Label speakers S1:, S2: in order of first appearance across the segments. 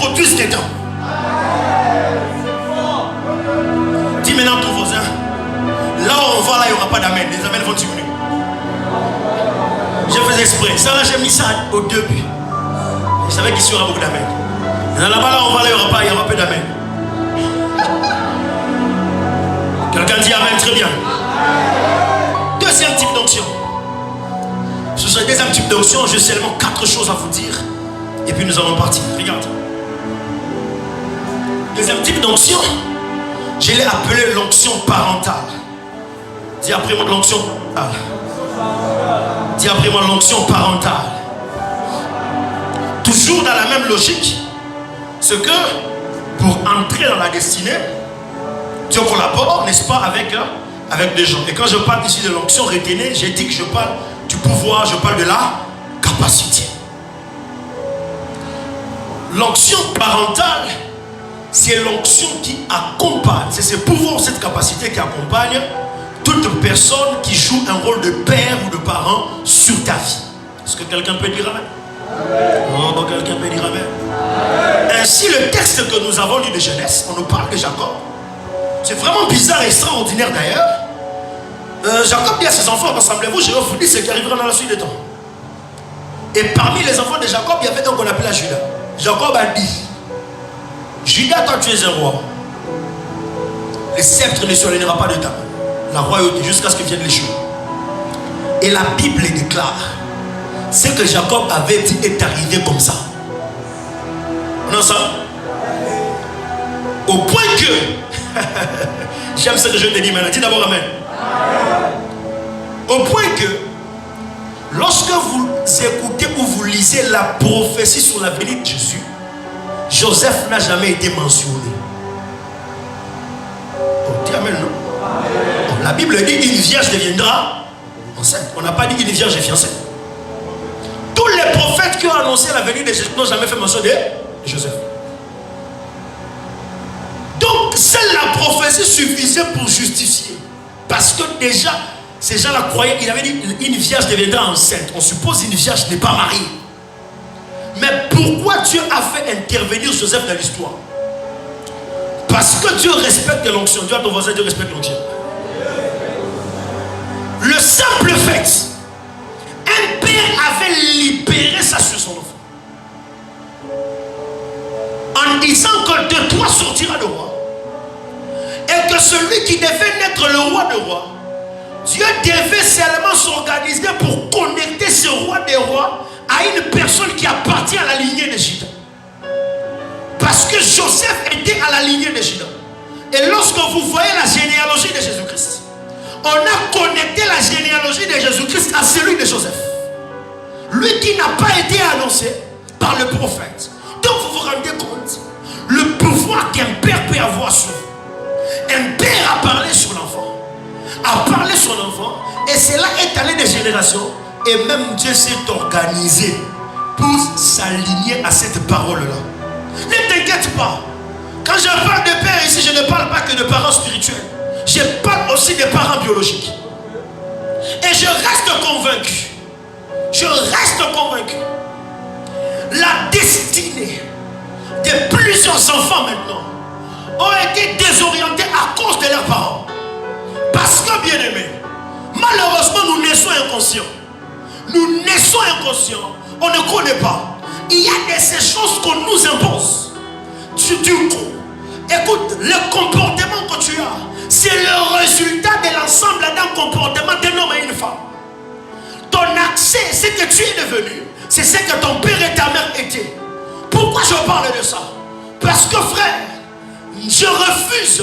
S1: produisent des dents. Dis maintenant à ton voisin, là où on va, là il n'y aura pas d'amen. Les amens vont diminuer. Je faisais exprès. Ça là, j'ai mis ça au début. Je savais qu'il y aura beaucoup d'amen. Là-bas, là on va, là il n'y aura pas d'amen. Quelqu'un dit amen, très bien. Deuxième type d'onction. Sur ce deuxième type d'onction, j'ai seulement 4 choses à vous dire. Et puis nous allons partir. Regarde. Deuxième type d'onction, je l'ai appelé l'onction parentale. Dis après moi l'onction parentale. Dis après moi l'onction parentale. Toujours dans la même logique, c'est que pour entrer dans la destinée, Dieu collabore, n'est-ce pas, avec des gens. Et quand je parle ici de l'onction, retenez, j'ai dit que je parle du pouvoir, je parle de la capacité. L'onction parentale, c'est l'onction qui accompagne, c'est ce pouvoir, cette capacité qui accompagne toute personne qui joue un rôle de père ou de parent sur ta vie. Est-ce que quelqu'un peut dire amen? Oh, quelqu'un peut dire amen. Ainsi, le texte que nous avons lu de Genèse, on nous parle de Jacob. C'est vraiment bizarre et extraordinaire d'ailleurs. Jacob dit à ses enfants, rassemblez-vous, je vais vous dire ce qui arrivera dans la suite des temps. Et parmi les enfants de Jacob, il y avait un qu'on appelait Judas. Jacob a dit, Judas, toi tu es un roi. Le sceptre ne s'éloignera pas de ta main. La royauté jusqu'à ce que vienne les choses. Et la Bible déclare, ce que Jacob avait dit est arrivé comme ça. On est ensemble? Au point que, j'aime ce que je te dis maintenant, dis d'abord amen. Au point que, lorsque vous écoutez ou vous lisez la prophétie sur la venue de Jésus, Joseph n'a jamais été mentionné. Oh, dis amen, non? La Bible dit une vierge deviendra enceinte. On n'a pas dit une vierge est fiancée. Tous les prophètes qui ont annoncé la venue de Jésus n'ont jamais fait mention de Joseph. Donc, seule la prophétie suffisait pour justifier. Parce que déjà, ces gens-là croyaient, il avait dit une vierge deviendra enceinte. On suppose une vierge n'est pas mariée. Mais pourquoi Dieu a fait intervenir Joseph dans l'histoire? Parce que Dieu respecte l'onction. Dieu à ton voisin, Dieu respecte l'onction. Le simple fait, un père avait libéré ça sur son enfant. En disant que de toi sortira le roi. Et que celui qui devait naître le roi de rois, Dieu devait seulement s'organiser pour connecter ce roi des rois à une personne qui appartient à la lignée de Juda. Parce que Joseph était à la lignée de Juda. Et lorsque vous voyez la généalogie de Jésus-Christ, on a connecté la généalogie de Jésus-Christ à celui de Joseph. Lui qui n'a pas été annoncé par le prophète. Donc vous vous rendez compte, le pouvoir qu'un père peut avoir sur vous. Un père a parlé sur l'enfant, a parlé sur l'enfant, et cela est allé de génération. Et même Dieu s'est organisé pour s'aligner à cette parole-là. Ne t'inquiète pas. Quand je parle de père ici, je ne parle pas que de parents spirituels. Je parle aussi des parents biologiques. Et je reste convaincu. Je reste convaincu. La destinée de plusieurs enfants maintenant ont été désorientés à cause de leurs parents. Parce que, bien aimés, malheureusement, nous naissons inconscients. Nous naissons inconscients. On ne connaît pas. Il y a de ces choses qu'on nous impose. Du coup, écoute, le comportement que tu as, c'est le résultat de l'ensemble d'un comportement d'un homme et une femme. Ton accès, ce que tu es devenu, c'est ce que ton père et ta mère étaient. Pourquoi je parle de ça? Parce que frère, je refuse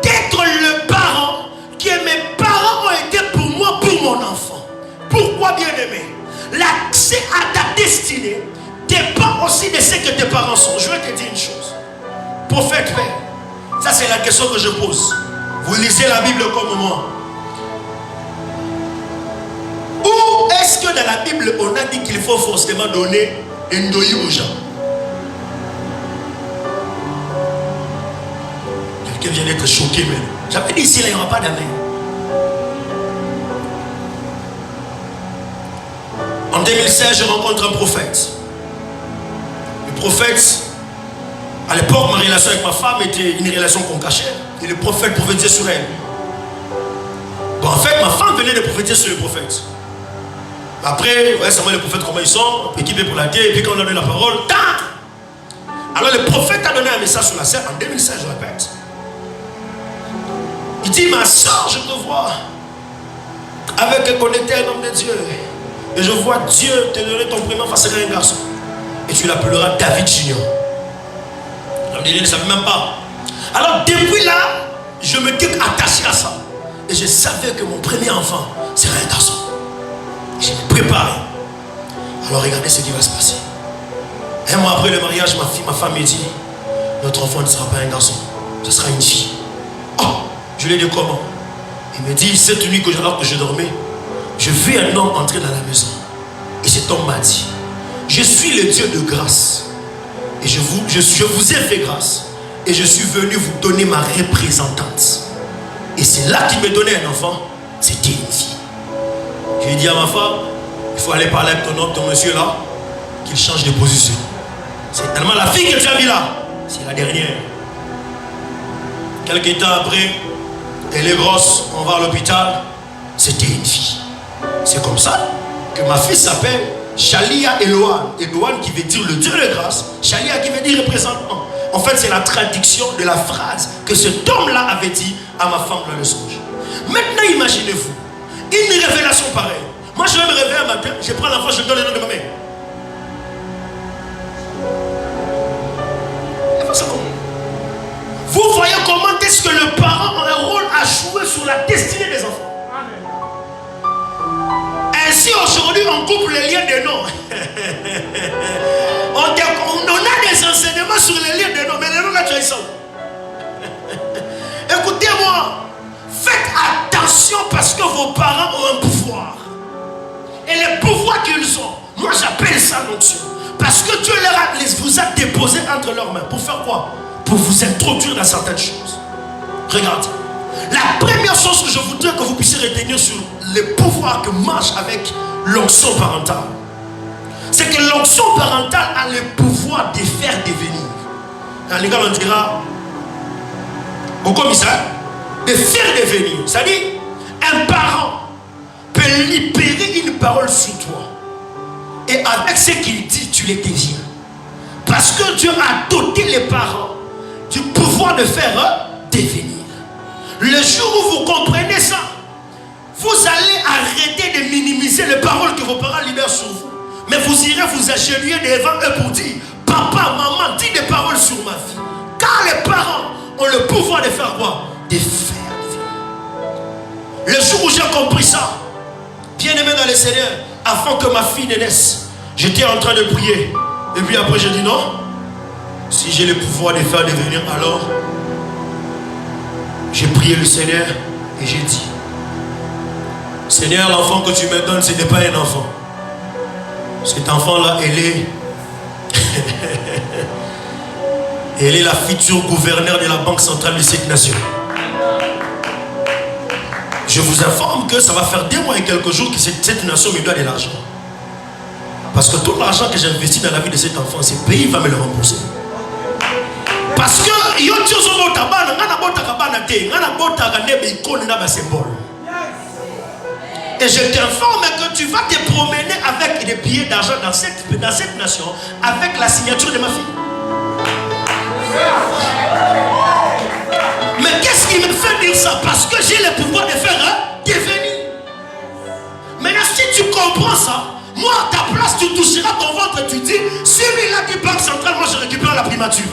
S1: d'être le parent que mes parents ont été pour moi, pour mon enfant. Pourquoi, bien aimé? L'accès à ta destinée dépend aussi de ce que tes parents sont. Je vais te dire une chose. Prophète père, ça c'est la question que je pose. Vous lisez la Bible comme moi. Où est-ce que dans la Bible on a dit qu'il faut forcément donner un doyi aux gens? Quelqu'un vient d'être choqué même. J'avais dit ici là il n'y aura pas d'amen. En 2016 je rencontre un prophète. Le prophète À l'époque, ma relation avec ma femme était une relation qu'on cachait. Et le prophète prophétisait sur elle. Bon, en fait, ma femme venait de prophétiser sur le prophète. Après, ouais, ça va les prophètes comment ils sont, équipés pour la guerre, et puis quand on a donné la parole, alors le prophète a donné un message sur la scène en 2016, je répète. Il dit, ma soeur, je te vois avec un connecté un homme de Dieu. Et je vois Dieu te donner ton prénom face à un garçon. Et tu l'appelleras David Junior. L'homme de Dieu ne savait même pas. Alors depuis là, je me dis attaché à ça. Et je savais que mon premier enfant serait un garçon. Je me préparais. Alors regardez ce qui va se passer. Un mois après le mariage, ma femme me dit, notre enfant ne sera pas un garçon, ce sera une fille. Oh, je lui ai dit comment? Il me dit, cette nuit alors que je dormais, je vis un homme entrer dans la maison. Et cet homme m'a dit, je suis le Dieu de grâce. Et je vous ai fait grâce. Et je suis venu vous donner ma représentante. Et c'est là qu'il me donnait un enfant. C'était une fille. Je lui ai dit à ma femme, il faut aller parler avec ton monsieur là, qu'il change de position. C'est tellement la fille que tu as mis là. C'est la dernière. Quelques temps après, elle est grosse, on va à l'hôpital. C'était une fille. C'est comme ça que ma fille s'appelle Shalia Eloane. Eloane qui veut dire le Dieu de grâce. Shalia qui veut dire représentant. En fait, c'est la traduction de la phrase que cet homme-là avait dit à ma femme dans le songe. Maintenant, imaginez-vous, une révélation pareille. Moi, je vais me réveiller un matin, je prends l'enfant, je donne le nom de ma mère. Vous voyez comment est-ce que le parent a un rôle à jouer sur la destinée des enfants. Ainsi, aujourd'hui, on coupe les liens des noms. On a des enseignements sur les liens des noms, mais les noms là, tu as ça. Écoutez-moi, faites attention parce que vos parents ont un pouvoir. Et les pouvoirs qu'ils ont, moi j'appelle ça l'onction. Parce que Dieu vous a déposé entre leurs mains. Pour faire quoi? Pour vous introduire dans certaines choses. Regardez. La première chose que je voudrais que vous puissiez retenir sur les pouvoirs que marche avec l'onction parentale, c'est que l'onction parentale a le pouvoir de faire devenir. Dans les gars, on dira au commissaire, de faire devenir. C'est-à-dire, un parent peut libérer une parole sur toi. Et avec ce qu'il dit, tu les deviens. Parce que Dieu a doté les parents du pouvoir de faire devenir. Le jour où vous comprenez ça, vous allez arrêter de minimiser les paroles que vos parents libèrent sur vous. Mais vous irez vous agenouiller devant eux pour dire, papa, maman, dis des paroles sur ma vie. Car les parents ont le pouvoir de faire quoi? De faire devenir. Le jour où j'ai compris ça, bien aimé dans le Seigneur, avant que ma fille ne naisse, j'étais en train de prier. Et puis après j'ai dit non, si j'ai le pouvoir de faire devenir, alors j'ai prié le Seigneur et j'ai dit, Seigneur, l'enfant que tu me donnes, ce n'est pas un enfant. Cet enfant-là, elle est elle est la future gouverneure de la Banque centrale de cette nation. Je vous informe que ça va faire 2 mois et quelques jours que cette nation me doit de l'argent. Parce que tout l'argent que j'investis dans la vie de cet enfant, ce pays va me le rembourser. Parce que et je t'informe que tu vas te promener avec des billets d'argent dans cette nation avec la signature de ma fille. Mais qu'est-ce qui me fait dire ça? Parce que j'ai le pouvoir de faire devenir. Maintenant, si tu comprends ça, moi à ta place, tu toucheras ton ventre et tu dis, si lui là qui banque centrale, moi je récupère la primature.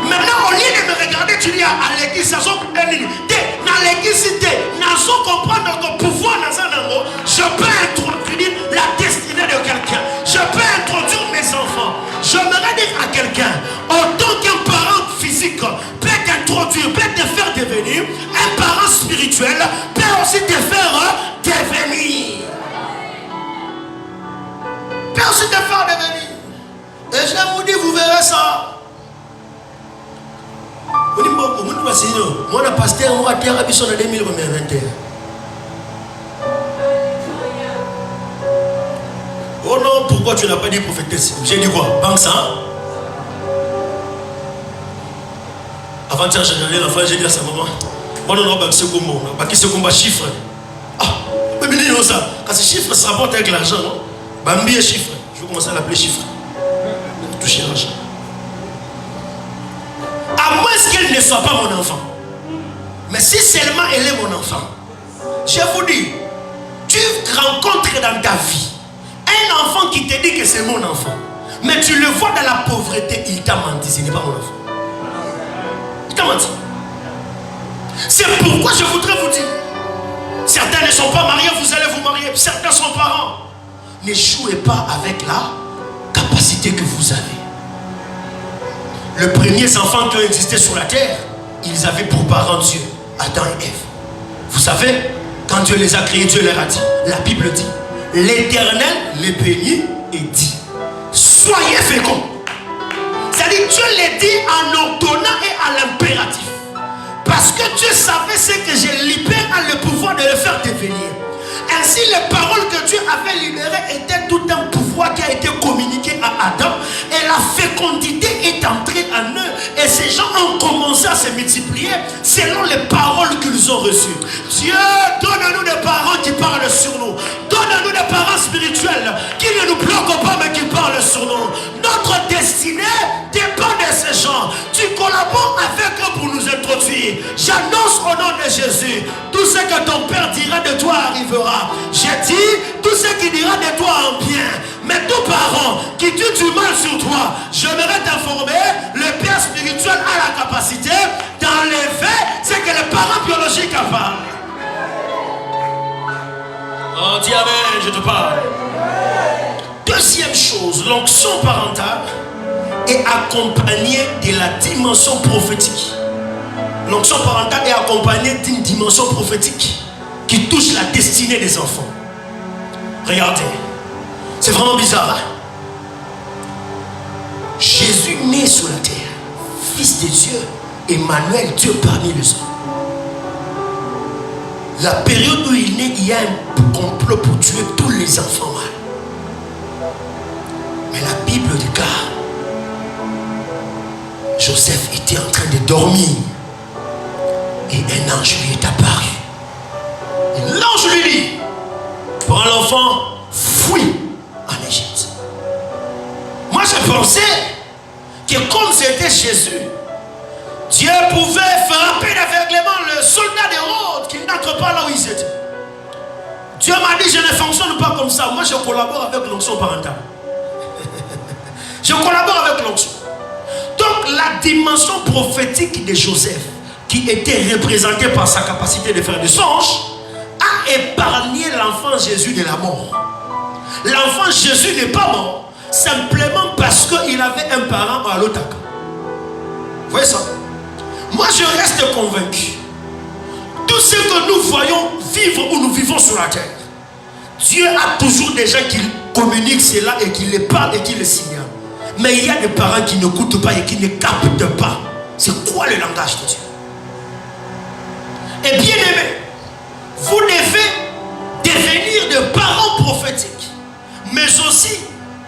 S1: Maintenant, au lieu de me regarder, tu dis à l'église, dans l'église, nous comprendre notre pouvoir dans un endroit. Je peux introduire la destinée de quelqu'un. Je peux introduire mes enfants. Je me dire à quelqu'un, autant qu'un parent physique peut t'introduire, peut te faire devenir, un parent spirituel peut aussi te faire devenir. Peut aussi te faire devenir. Et je vous dis, vous verrez ça. Moi, le pasteur, moi, je suis en 2021. Oh, Oh non, pourquoi tu n'as pas dit prophétesse? J'ai dit quoi? Banque ça. Avant-hier, j'ai regardé l'enfant, j'ai dit à sa maman, moi non, non, c'est comme chiffre. Ah, mais bien dit ça. Quand ces chiffres se rapportent avec l'argent, non? Bambi est chiffre. Je vais commencer à l'appeler chiffre. Toucher l'argent. À moins qu'elle ne soit pas mon enfant. Mais si seulement elle est mon enfant, je vous dis, tu rencontres dans ta vie un enfant qui te dit que c'est mon enfant, mais tu le vois dans la pauvreté, il t'a menti, ce n'est pas mon enfant. Il t'a menti. C'est pourquoi je voudrais vous dire, certains ne sont pas mariés, vous allez vous marier, certains sont parents. Ne jouez pas avec la capacité que vous avez. Les premiers enfants qui ont existé sur la terre, ils avaient pour parents Dieu, Adam et Ève. Vous savez, quand Dieu les a créés, Dieu leur a dit, la Bible dit, l'Éternel les bénit et dit, soyez féconds. C'est-à-dire, Dieu les dit en ordonnant et à l'impératif. Parce que Dieu savait ce que je libère à le pouvoir de le faire devenir. Ainsi, les paroles que Dieu avait libérées étaient tout un pouvoir qui a été communiqué à Adam. Et la fécondité est entrée en eux. Et ces gens ont commencé à se multiplier selon les paroles qu'ils ont reçues. Dieu, donne-nous des parents qui parlent sur nous. Donne-nous des parents spirituels qui ne nous bloquent pas mais qui parlent sur nous. Notre destinée dépend de ces gens. Tu collabores avec eux pour nous introduire. J'annonce au nom de Jésus, tout ce que ton Père dira de toi arrivera. J'ai dit, tout ce qu'il dira de toi en bien. Mais tout parent qui dit du mal sur toi, j'aimerais t'informer, le Père spirituel a la capacité d'enlever ce que les parents biologiques parlent. Oh, dis amen, je te parle. Deuxième chose, l'onction parentale est accompagnée de la dimension prophétique. L'onction parentale est accompagnée d'une dimension prophétique qui touche la destinée des enfants. Regardez, c'est vraiment bizarre. Hein? Jésus né sur la terre, fils de Dieu, Emmanuel, Dieu parmi les hommes. La période où il naît, il y a un complot pour tuer tous les enfants mâles. Mais la Bible déclare, Joseph était en train de dormir et un ange lui est apparu. Et l'ange lui dit, prends l'enfant, fuis en Égypte. Moi je pensais que comme c'était Jésus, Dieu pouvait frapper d'aveuglement le soldat d'Hérode qui n'entre pas là où ils étaient. Dieu m'a dit, je ne fonctionne pas comme ça. Moi je collabore avec l'onction parentale. Je collabore avec l'onction. Donc la dimension prophétique de Joseph, qui était représentée par sa capacité de faire des songes, a épargné l'enfant Jésus de la mort. L'enfant Jésus n'est pas mort simplement parce qu'il avait un parent à l'Otaka. Vous voyez ça? Moi je reste convaincu, tout ce que nous voyons vivre ou nous vivons sur la terre, Dieu a toujours des gens qui communiquent cela et qui les parlent et qui les signalent. Mais il y a des parents qui n'écoutent pas et qui ne captent pas. C'est quoi le langage de Dieu? Et bien aimé, vous devez devenir des parents prophétiques, mais aussi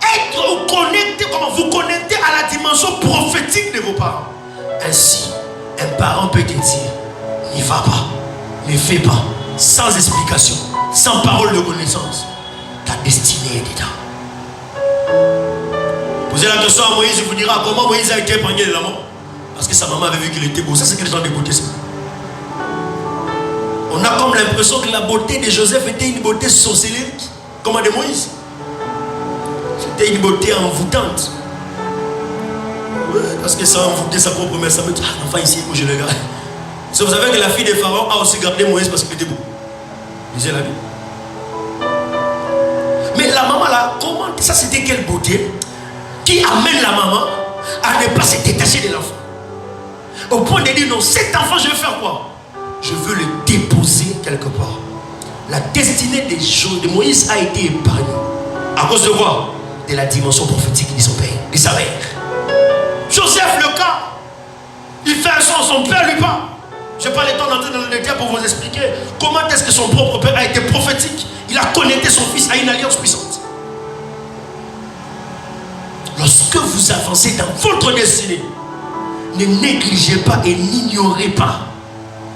S1: être connecté, comment vous connecter à la dimension prophétique de vos parents. Ainsi, un parent peut te dire, n'y va pas, ne fais pas, sans explication, sans parole de connaissance. Ta destinée est dedans. Posez la question à Moïse, il vous dira comment Moïse a été épargné de la mort. Parce que sa maman avait vu qu'il était beau. Ça, c'est quel genre de beauté ça? On a comme l'impression que la beauté de Joseph était une beauté sorcellerie, comme de Moïse. C'était une beauté envoûtante. Ouais, parce que ça a envoûté sa propre mère. Ça me dit, ah, l'enfant ici, moi je le regarde. Si vous savez que la fille des pharaons a aussi gardé Moïse parce qu'il était beau. Lisez la Bible. Mais la maman là, comment ça c'était quelle beauté qui amène la maman à ne pas se détacher de l'enfant. Au point de dire non, cet enfant je vais faire quoi? Je veux le déposer quelque part. La destinée de Moïse a été épargnée. À cause de quoi? De la dimension prophétique de son père, de sa mère. Joseph le cas, il fait un son, son père lui parle. Je n'ai pas le temps d'entrer dans le détail pour vous expliquer comment est-ce que son propre père a été prophétique. Il a connecté son fils à une alliance puissante. lorsque vous avancez dans votre destinée, ne négligez pas et n'ignorez pas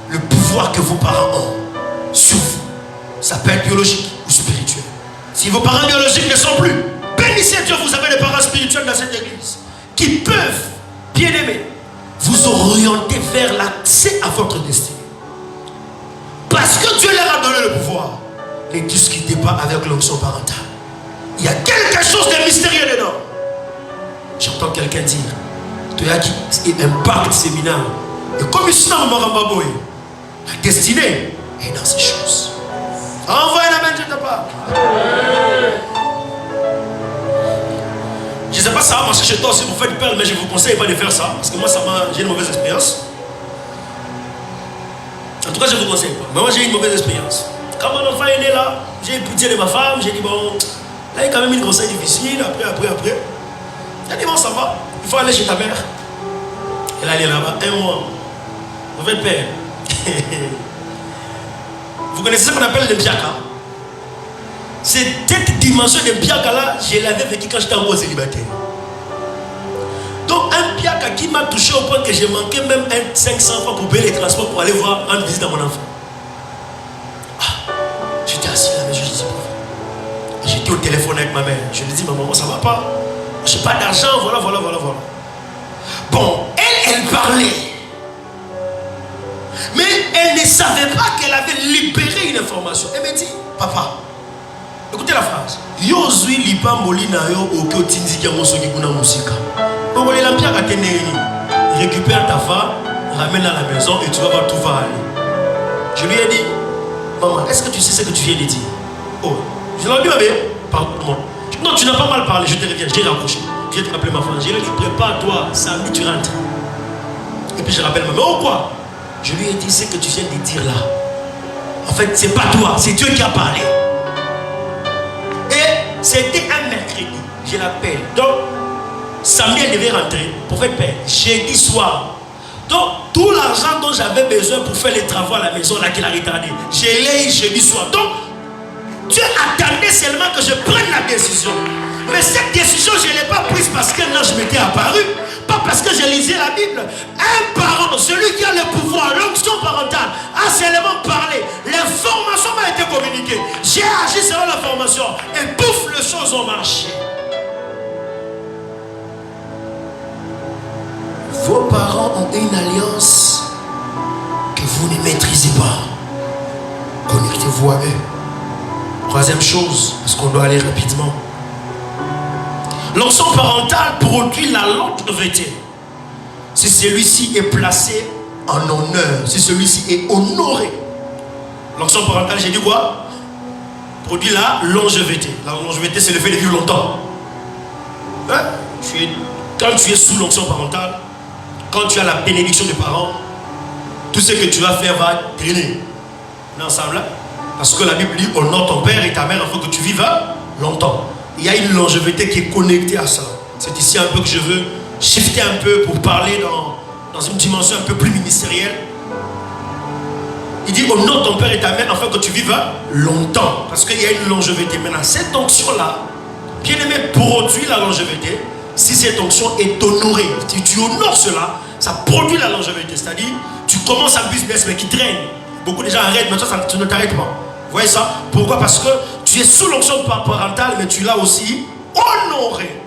S1: le pouvoir que vos parents ont sur vous. Ça peut être biologique ou spirituel. Si vos parents biologiques ne sont plus, bénissez Dieu, vous avez des parents spirituels dans cette église qui peuvent, bien aimer, vous orienter vers l'accès à votre destinée. Parce que Dieu leur a donné le pouvoir. Ne discutez pas avec l'onction parentale. Il y a quelque chose de mystérieux dedans. J'entends quelqu'un dire, tu as qui impact séminaire. Et comme il s'en va, la destinée est dans ces choses. Envoyez la main, je te parle. Je ne sais pas si ça va marcher chez toi si vous faites peur, mais je ne vous conseille pas de faire ça. Parce que moi, j'ai une mauvaise expérience. En tout cas, je ne vous conseille pas. Mais moi, j'ai une mauvaise expérience. Quand mon enfant est né là, j'ai eu pitié de ma femme. J'ai dit, bon, là, il y a quand même une grossesse difficile. Après. Elle dit, bon, ça va. Il faut aller chez ta mère. Elle allait là-bas 1 mois. Vous faites peur. Vous connaissez ce qu'on appelle le piaka. Cette dimension de piaka là, je l'avais vécu quand j'étais encore célibataire. Donc un piaka qui m'a touché au point que j'ai manqué même 500 francs pour payer les transports pour aller rendre visite à mon enfant. J'étais assis là, mais je disais pas. J'étais au téléphone avec ma mère. Je lui dis, maman, ça va pas. Je n'ai pas d'argent, voilà. Bon, elle parlait. Mais elle ne savait pas qu'elle avait libéré une information. Elle me dit, papa, écoutez la phrase. Yozui lipa molina yo oke otinziki mosoki kuna musika. Bongole la pierre à teneni. Récupère ta femme, ramène à la maison et tu vas voir tout va aller. Je lui ai dit, maman, est-ce que tu sais ce que tu viens de dire? Oh, je l'ai dit, mais pardon. Non, tu n'as pas mal parlé, je te reviens, j'ai raccroché. Je viens te rappeler ma femme. Je lui ai dit, prépare-toi, samedi tu rentres. Et puis je rappelle maman, oh quoi? Je lui ai dit ce que tu viens de dire là. En fait, c'est pas toi, c'est Dieu qui a parlé. Et c'était un mercredi, je l'appelle. Donc, samedi, elle devait rentrer pour faire paix. Jeudi soir. Donc, tout l'argent dont j'avais besoin pour faire les travaux à la maison, là, qu'il a retardé, je l'ai eu jeudi soir. Donc, Dieu attendait seulement que je prenne la décision. Mais cette décision, je ne l'ai pas prise parce qu'un ange m'était apparu. Pas parce que je lisais la Bible. Un parent, celui qui a le pouvoir, l'onction parentale, a seulement parlé. L'information m'a été communiquée. J'ai agi selon l'information. Et pouf, les choses ont marché. Vos parents ont une alliance que vous ne maîtrisez pas. Connectez-vous à eux. Troisième chose, parce qu'on doit aller rapidement. L'onction parentale produit la longévité. Si celui-ci est placé en honneur, si celui-ci est honoré. L'onction parentale, j'ai dit quoi? Produit la longévité. La longévité, c'est le fait de vivre longtemps. Hein? Quand tu es sous l'onction parentale, quand tu as la bénédiction des parents, tout ce que tu vas faire va traîner. On est ensemble là? Parce que la Bible dit, honore ton père et ta mère afin que tu vives longtemps. Il y a une longévité qui est connectée à ça. C'est ici un peu que je veux shifter un peu pour parler dans une dimension un peu plus ministérielle. Il dit, honore ton père et ta mère afin que tu vives longtemps. Parce qu'il y a une longévité. Maintenant, cette onction-là, bien aimé, produit la longévité. Si cette onction est honorée, si tu honores cela, ça produit la longévité. C'est-à-dire, tu commences un business mais qui traîne. Beaucoup de gens arrêtent, mais toi, tu ne t'arrêtes pas. Vous voyez ça? Pourquoi? Parce que tu es sous l'onction parentale, mais tu l'as aussi honoré.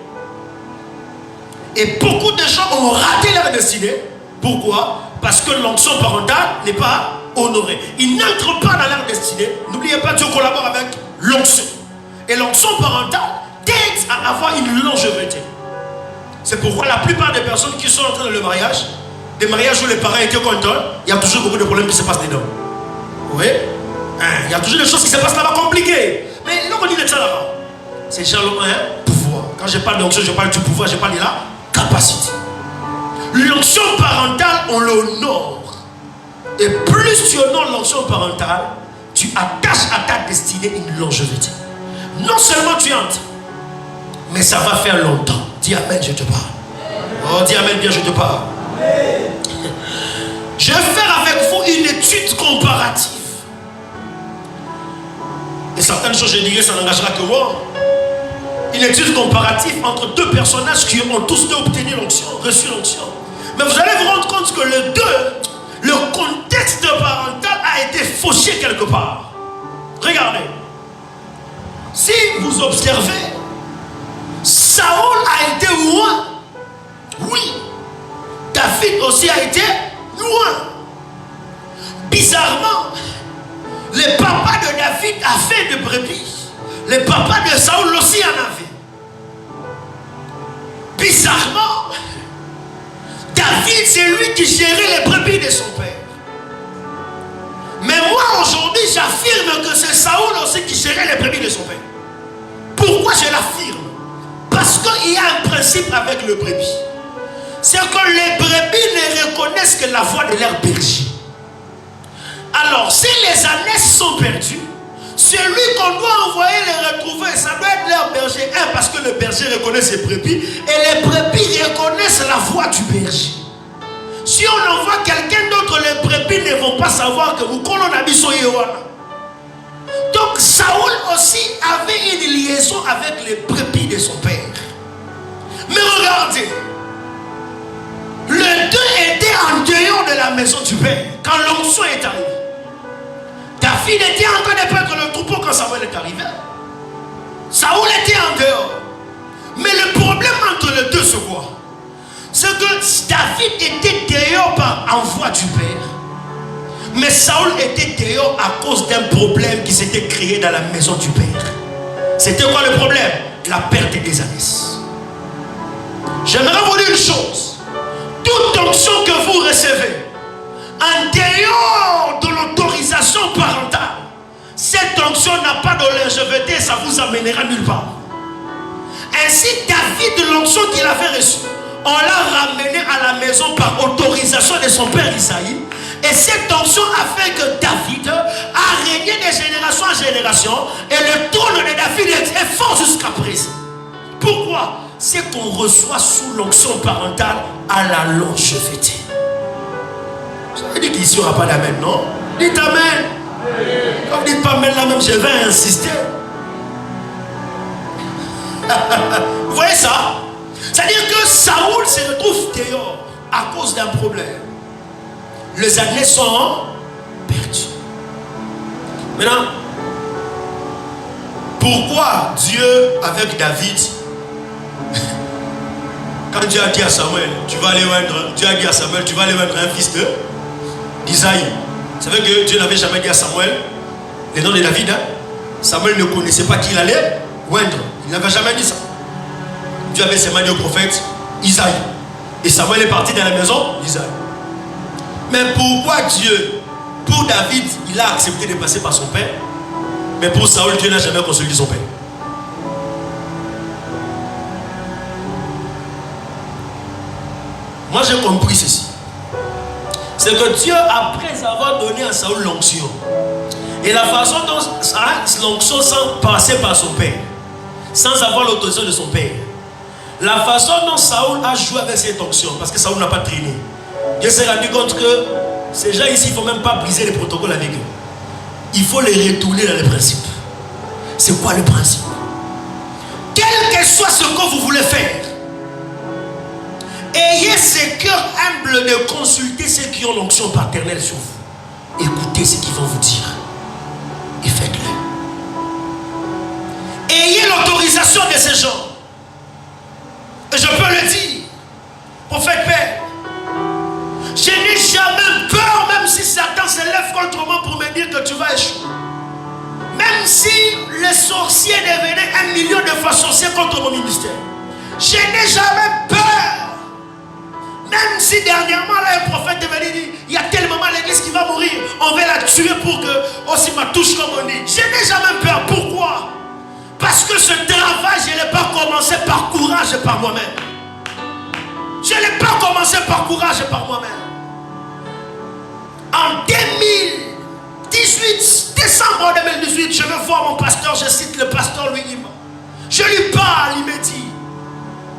S1: Et beaucoup de gens ont raté leur destinée. Pourquoi? Parce que l'onction parentale n'est pas honorée. Ils n'entrent pas dans leur destinée. N'oubliez pas, Dieu collabore avec l'onction. Et l'onction parentale t'aide à avoir une longévité. C'est pourquoi la plupart des personnes qui sont entrées dans le mariage, des mariages où les parents étaient contents, il y a toujours beaucoup de problèmes qui se passent dedans. Vous voyez? Il y a toujours des choses qui se passent là-bas compliquées. Mais là, on dit de ça là-bas. C'est genre pouvoir. Quand je parle d'onction, je parle du pouvoir, je parle de la capacité. L'onction parentale, on l'honore. Et plus tu honores l'onction parentale, tu attaches à ta destinée une longévité. Non seulement tu entres, mais ça va faire longtemps. Dis amen, je te parle. Oh, dis amen, bien, je te parle. Je vais faire avec vous une étude comparative. Et certaines choses, je dirais, ça n'engagera que moi. une étude comparative entre deux personnages qui ont tous deux obtenu l'onction, reçu l'onction. Mais vous allez vous rendre compte que les deux, le contexte parental a été fauché quelque part. Regardez. Si vous observez, Saül a été loin. Oui. David aussi a été loin. Bizarrement, le papa de David a fait de brebis. Le papa de Saül aussi en avait. Bizarrement, David, c'est lui qui gérait les brebis de son père. Mais moi, aujourd'hui, j'affirme que c'est Saül aussi qui gérait les brebis de son père. Pourquoi je l'affirme? Parce qu'il y a un principe avec le brebis. C'est que les brebis ne reconnaissent que la voix de leur berger. Alors, si les ânesses sont perdues, celui qu'on doit envoyer les retrouver, ça doit être leur berger. Parce que le berger reconnaît ses brebis et les brebis reconnaissent la voix du berger. Si on envoie quelqu'un d'autre, les brebis ne vont pas savoir que vous connaissez. Donc Saül aussi avait une liaison avec les brebis de son père. Mais regardez, les deux étaient en dehors de la maison du père quand l'onction est arrivée. David était en train de perdre le troupeau quand Samuel est arrivé. Saül était en dehors. Mais le problème entre les deux, c'est quoi? C'est que David était dehors par envoi du père. Mais Saül était dehors à cause d'un problème qui s'était créé dans la maison du père. C'était quoi le problème? La perte des ânesses. J'aimerais vous dire une chose. Toute onction que vous recevez, en dehors de l'autorisation parentale, cette onction n'a pas de longévité, ça vous amènera nulle part. Ainsi, David, l'onction qu'il avait reçue, on l'a ramené à la maison par autorisation de son père Isaïe. Et cette onction a fait que David a régné de génération en génération. Et le trône de David est fort jusqu'à présent. Pourquoi? C'est qu'on reçoit sous l'onction parentale à la longévité. Ça veut dire qu'ici il n'y aura pas d'amen, non? Dites amen. Comme vous dites pas amen là même, je vais insister. Vous voyez ça? C'est-à-dire que Saül se retrouve dehors à cause d'un problème. Les années sont perdues. Maintenant, pourquoi Dieu avec David, quand Dieu a dit à Samuel, tu vas aller vaincre, Dieu a dit à Samuel, tu vas aller vaincre un fils d'Isaïe. Vous savez que Dieu n'avait jamais dit à Samuel le nom de David. Samuel ne connaissait pas qui il allait vaincre. Il n'avait jamais dit ça. Dieu avait seulement dit au prophète Isaïe. Et Samuel est parti dans la maison d'Isaïe. Mais pourquoi Dieu, pour David, il a accepté de passer par son père, mais pour Saül, Dieu n'a jamais consulté son père? Moi j'ai compris ceci. C'est que Dieu, après avoir donné à Saül l'onction, et la façon dont l'onction sans passer par son père, sans avoir l'autorisation de son père, la façon dont Saül a joué avec cette onction, parce que Saül n'a pas traîné, Dieu s'est rendu compte que ces gens ici, il ne faut même pas briser les protocoles avec eux. Il faut les retourner dans les principes. C'est quoi le principe? Quel que soit ce que vous voulez faire, ayez ce cœur humble de consulter ceux qui ont l'onction paternelle sur vous. Écoutez ce qu'ils vont vous dire et faites-le. Ayez l'autorisation de ces gens. Et je peux le dire, prophète Père, je n'ai jamais peur, même si Satan se lève contre moi pour me dire que tu vas échouer. Même si les sorciers devenaient 1 million de fois sorciers contre mon ministère, je n'ai jamais peur. Même si dernièrement, là, un prophète est venu dire, il y a tel moment l'église qui va mourir, on va la tuer pour que aussi ma touche comme on dit. Je n'ai jamais peur. Pourquoi? Parce que ce travail, je ne l'ai pas commencé par courage et par moi-même. Je ne l'ai pas commencé par courage et par moi-même. En 2018, décembre 2018, je vais voir mon pasteur, je cite le pasteur lui-même. Je lui parle, il me dit,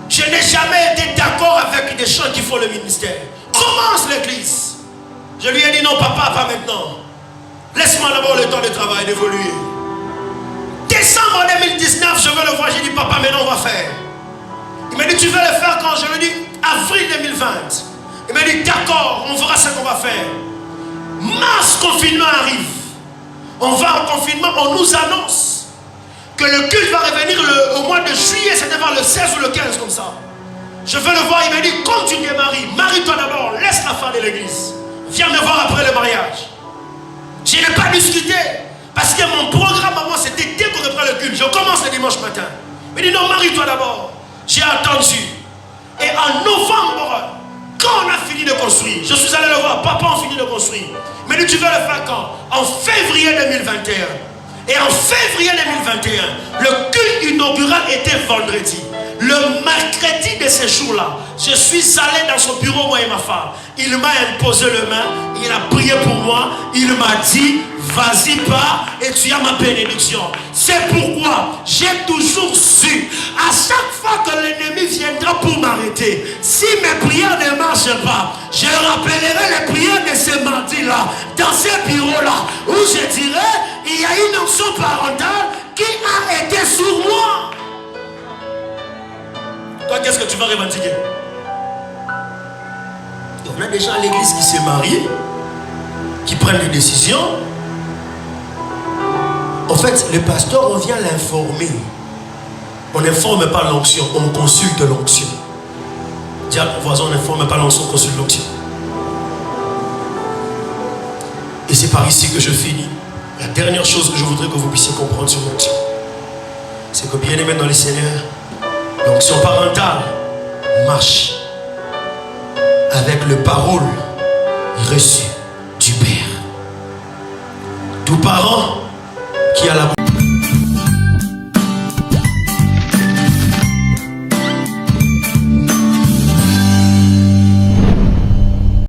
S1: je n'ai jamais été d'accord avec des gens qui font le ministère. Commence l'église. Je lui ai dit non papa, pas maintenant. Laisse-moi d'abord le temps de travail d'évoluer. Décembre 2019, je veux le voir. J'ai dit, papa, maintenant on va faire. Il m'a dit, tu veux le faire quand? Je lui ai dit, avril 2020. Il m'a dit, d'accord, on verra ce qu'on va faire. Mars, confinement arrive. On va en confinement, on nous annonce que le culte va revenir au mois de juillet, c'était vers le 16 ou le 15 comme ça. Je veux le voir, il m'a dit, quand tu te maries, marie-toi d'abord, laisse la fin de l'église. Viens me voir après le mariage. Je n'ai pas discuté, parce que mon programme à moi, c'était dès qu'on reprend le culte. Je commence le dimanche matin. Il m'a dit, non, marie-toi d'abord. J'ai attendu. Et en novembre, quand on a fini de construire, je suis allé le voir, papa, on finit de construire. Il m'a dit, tu veux le faire quand? En février 2021. Et en février 2021, le culte inaugural était vendredi. Le mercredi de ce jour-là, je suis allé dans son bureau, moi et ma femme. Il m'a imposé le main, il a prié pour moi, il m'a dit, vas-y pas et tu as ma bénédiction. C'est pourquoi j'ai toujours su, à chaque fois que l'ennemi viendra pour m'arrêter, si mes prières ne marchent pas, je rappellerai les prières de ce mardi-là, dans ce bureau-là, où je dirai, il y a une onction parentale qui a été sur moi. Toi, qu'est-ce que tu vas revendiquer? On a des gens à l'église qui se marient, qui prennent des décisions. En fait, le pasteur, on vient l'informer. On n'informe pas l'onction, on consulte l'onction. Dis à ton voisin, on n'informe pas l'onction, on consulte l'onction. Et c'est par ici que je finis. La dernière chose que je voudrais que vous puissiez comprendre sur l'onction, c'est que bien aimé dans le Seigneur, l'onction parentale marche avec le parole reçu du Père. Tout parent qui a la